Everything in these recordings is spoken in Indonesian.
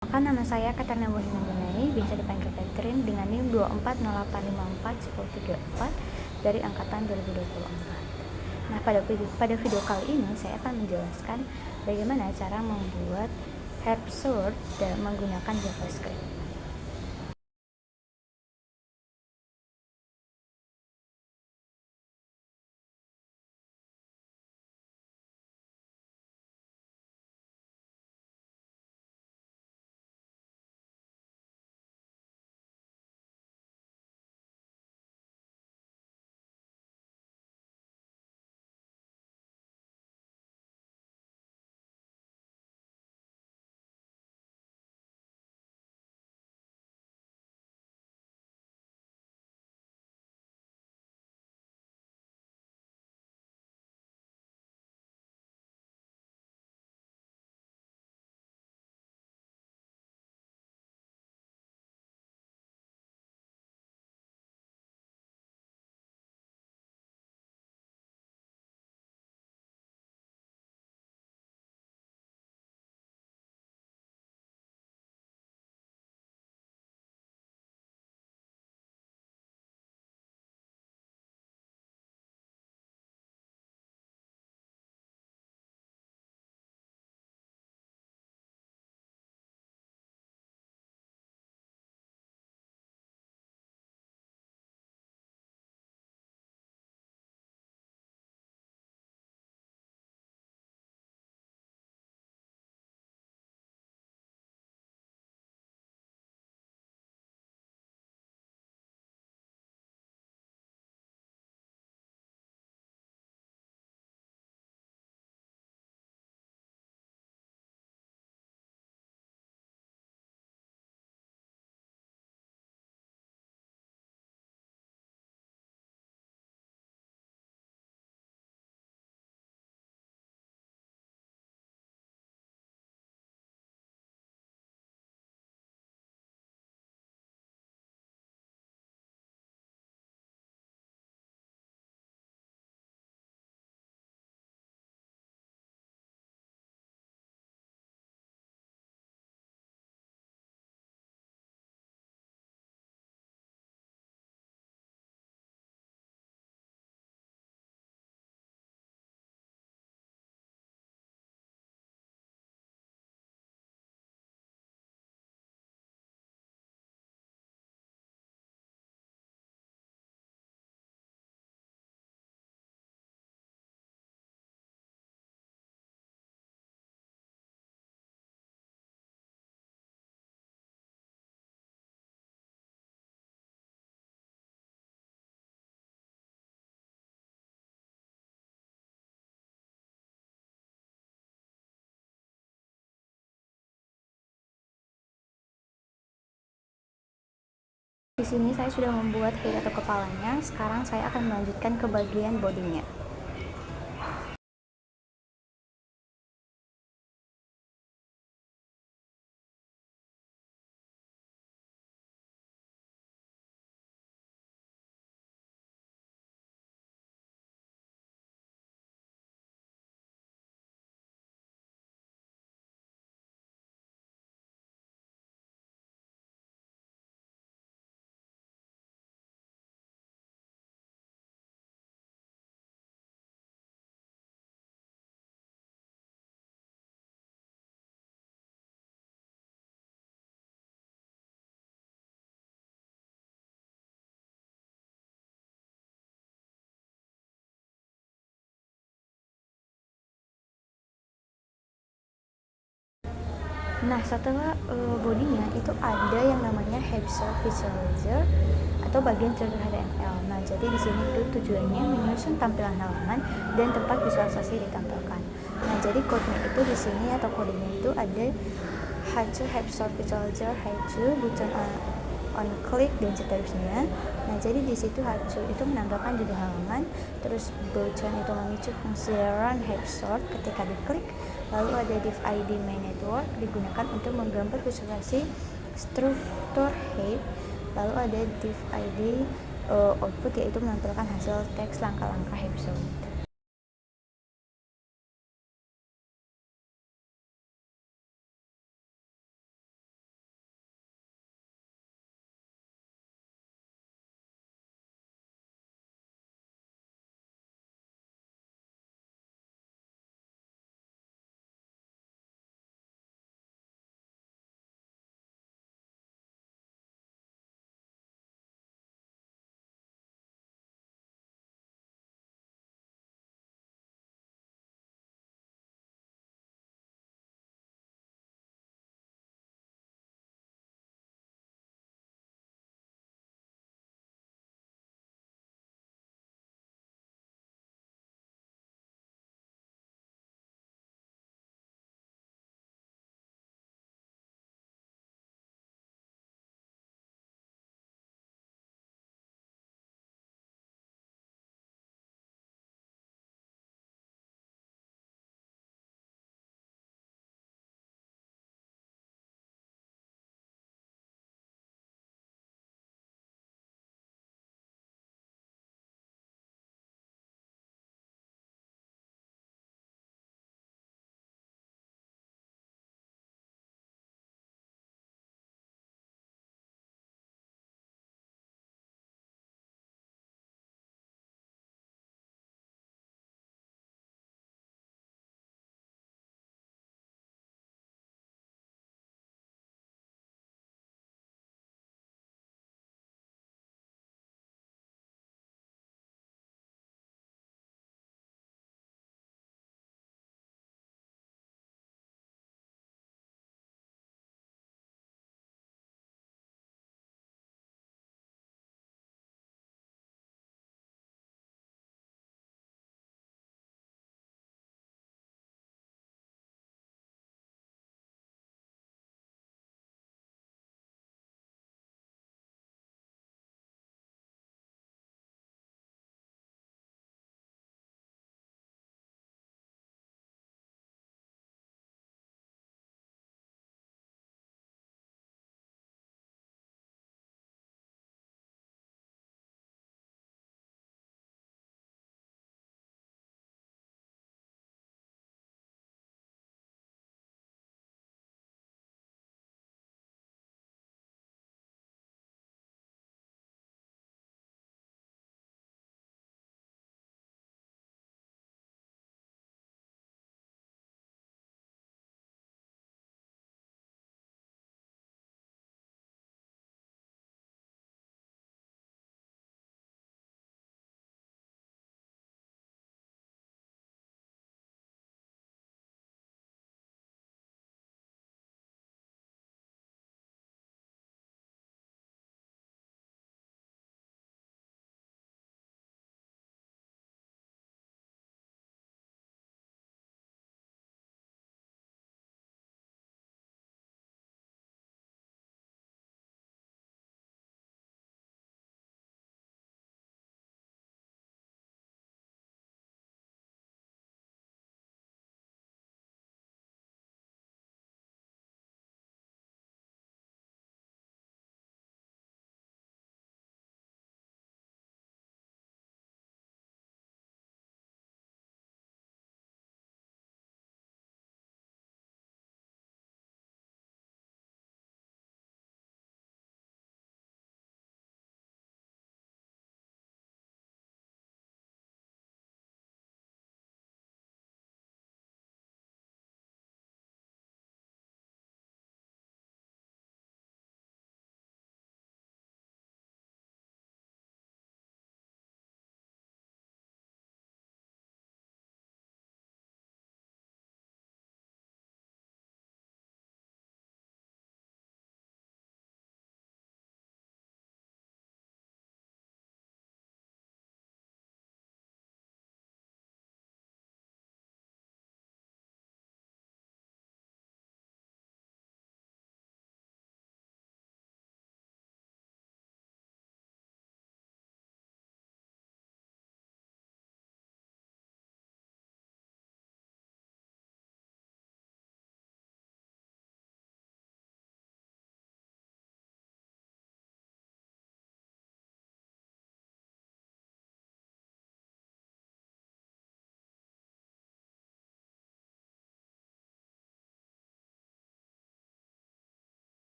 Perkenalkan, nama saya Katerina Bohinangunai, biasa dipanggil Catherine dengan NIM 240854134 dari angkatan 2024. Nah, pada video kali ini saya akan menjelaskan bagaimana cara membuat help sort dan menggunakan JavaScript. Di sini saya sudah membuat head atau kepalanya. Sekarang saya akan melanjutkan ke bagian bodinya. Nah, setelah bodinya itu ada yang namanya Help Visualizer atau bagian struktur HTML. Nah, jadi di sini itu tujuannya menyusun tampilan halaman dan tempat visualisasi ditampilkan. Nah, jadi code-nya itu di sini atau kodenya itu ada H2 Help Visualizer, H2 button on click dan seterusnya. Nah, jadi di situ H2 itu menampilkan judul halaman, terus button itu memicu fungsi run help sort ketika diklik. Lalu ada div ID main network digunakan untuk menggambar visualisasi struktur head. Lalu ada div ID output yaitu menampilkan hasil teks langkah-langkah help sort.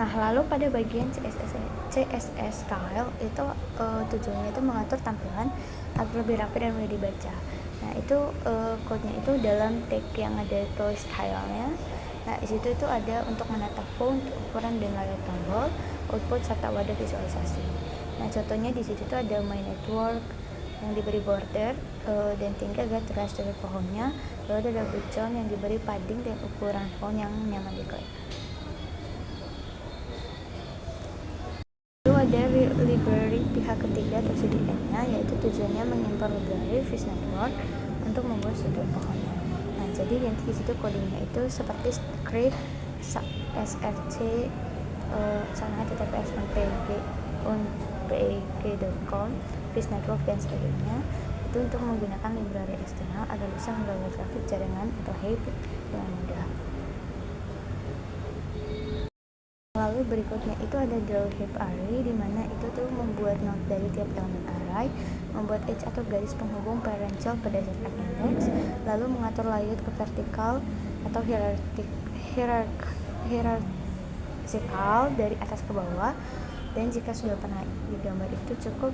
Nah, lalu pada bagian CSS style itu tujuannya itu mengatur tampilan agar lebih rapi dan mudah dibaca. Nah, itu code-nya itu dalam tag yang ada tulis style-nya. Nah, di situ itu ada untuk menata font, ukuran dan layout tombol, output serta wadah visualisasi. Nah, contohnya di situ itu ada My Network yang diberi border dan tinggi agar terlihat dari pohonnya, lalu ada double tone yang diberi padding dan ukuran font yang nyaman diklik. Lalu ada library pihak ketiga atau CDN-nya, yaitu tujuannya mengimpor library Fish Network untuk membuat struktur pohonnya. Nah, jadi nanti di situ kodenya itu seperti script src sama https peg.com Fish Network dan sebagainya, itu untuk menggunakan library eksternal agar bisa menggagal traffic jaringan atau Hive dengan mudah. Lalu berikutnya itu ada draw Hive array, di mana itu tuh membuat node dari tiap elemen array, membuat edge atau garis penghubung parent-child berdasarkan index, lalu mengatur layout ke vertikal atau hierarchikal dari atas ke bawah. Dan jika sudah pernah digambar itu cukup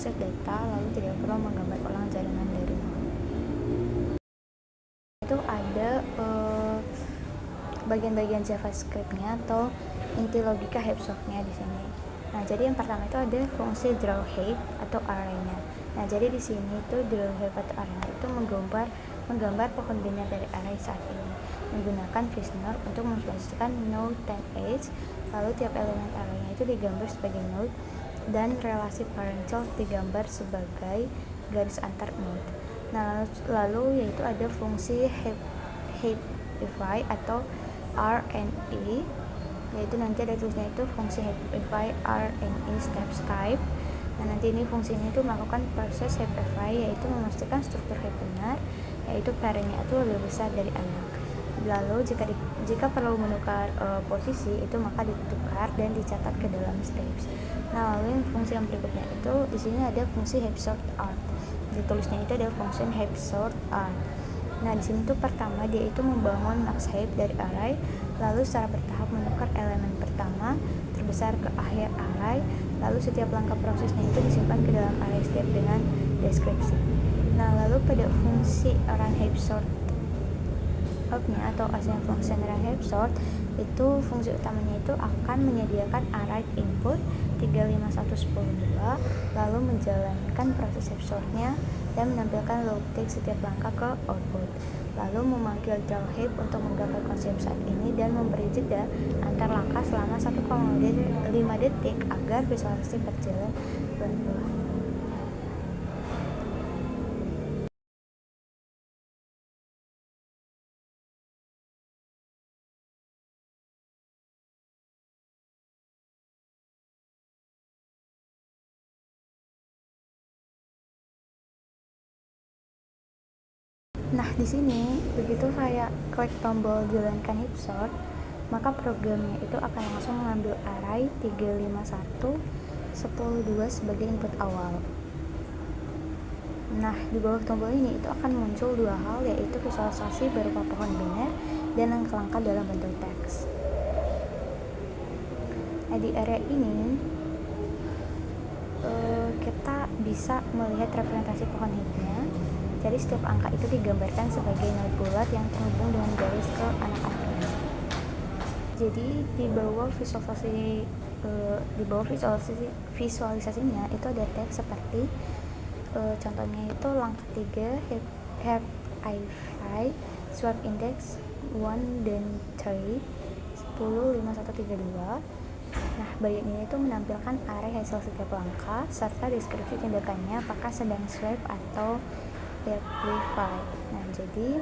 set data, lalu tidak perlu menggambar ulang jaringan dari nol. Itu ada bagian-bagian JavaScript-nya atau inti logika Hive-nya di sini. Nah, jadi yang pertama itu ada fungsi draw Hive atau array-nya. Nah, jadi di sini itu draw Hive atau array itu menggambar pohon biner dari array saat ini menggunakan Fishnor untuk memvisualisasikan node dan edge. Lalu tiap elemen array-nya itu digambar sebagai node dan relasi parent-child digambar sebagai garis antar node. Nah, lalu yaitu ada fungsi Hiveify atau RNE, yaitu nanti ada tulisnya itu fungsi Hiveify RNE steps type. Nah, nanti ini fungsinya itu melakukan proses Hiveify, yaitu memastikan struktur Hive benar, yaitu parent-nya itu lebih besar dari anak. Lalu jika perlu menukar posisi itu maka ditukar dan dicatat ke dalam steps. Nah, lalu yang fungsi yang berikutnya itu di sini ada fungsi Hivesort art. Ditulisnya itu ada fungsi Hivesort art. Nah, di sini tuh pertama dia itu membangun max Hive dari array, lalu secara bertahap menukar elemen pertama terbesar ke akhir array, lalu setiap langkah prosesnya itu disimpan ke dalam array step dengan deskripsi. Nah, lalu pada fungsi run Hivesort nya atau async function run Hivesort itu fungsi utamanya itu akan menyediakan array input 35112, lalu menjalankan proses Hivesort-nya dan menampilkan looptake setiap langkah ke output, lalu memanggil draw Hive untuk menggambar konsep saat ini dan memberi jeda antar langkah selama 1,5 detik agar visualisasi berjalan pelan-pelan. Nah, di sini begitu saya klik tombol jalankan Hivesort, maka programnya itu akan langsung mengambil array 351 102 sebagai input awal. Nah, di bawah tombol ini itu akan muncul dua hal, yaitu visualisasi berupa pohon biner dan langkah-langkah dalam bentuk teks. Nah, di area ini kita bisa melihat representasi pohon Hive-nya. Jadi setiap angka itu digambarkan sebagai node bulat yang terhubung dengan garis ke anak-anaknya. Jadi di bawah visualisasinya itu ada teks seperti contohnya itu langkah 3 Hiveify swap index 1 dan 3 10 5 1 3 2. Nah, bagian ini itu menampilkan array hasil setiap langkah serta deskripsi tindakannya apakah sedang swipe atau Hiveify. Nah, jadi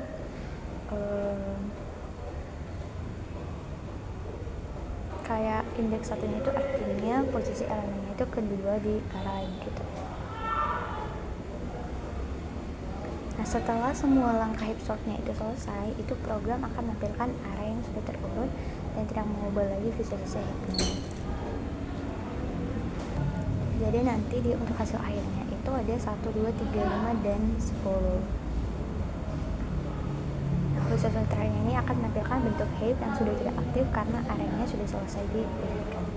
kayak indeks satunya itu artinya posisi elemennya itu kedua di array gitu. Nah, setelah semua langkah Hivesort-nya itu selesai, itu program akan menampilkan array yang sudah terurut dan tidak mengubah lagi visualisasi Hive-nya. Jadi nanti untuk hasil akhirnya itu ada 1, 2, 3, 5, dan 10. Nah, Khusus filternya ini akan menampilkan bentuk heap yang sudah tidak aktif karena areanya sudah selesai dipilihkan.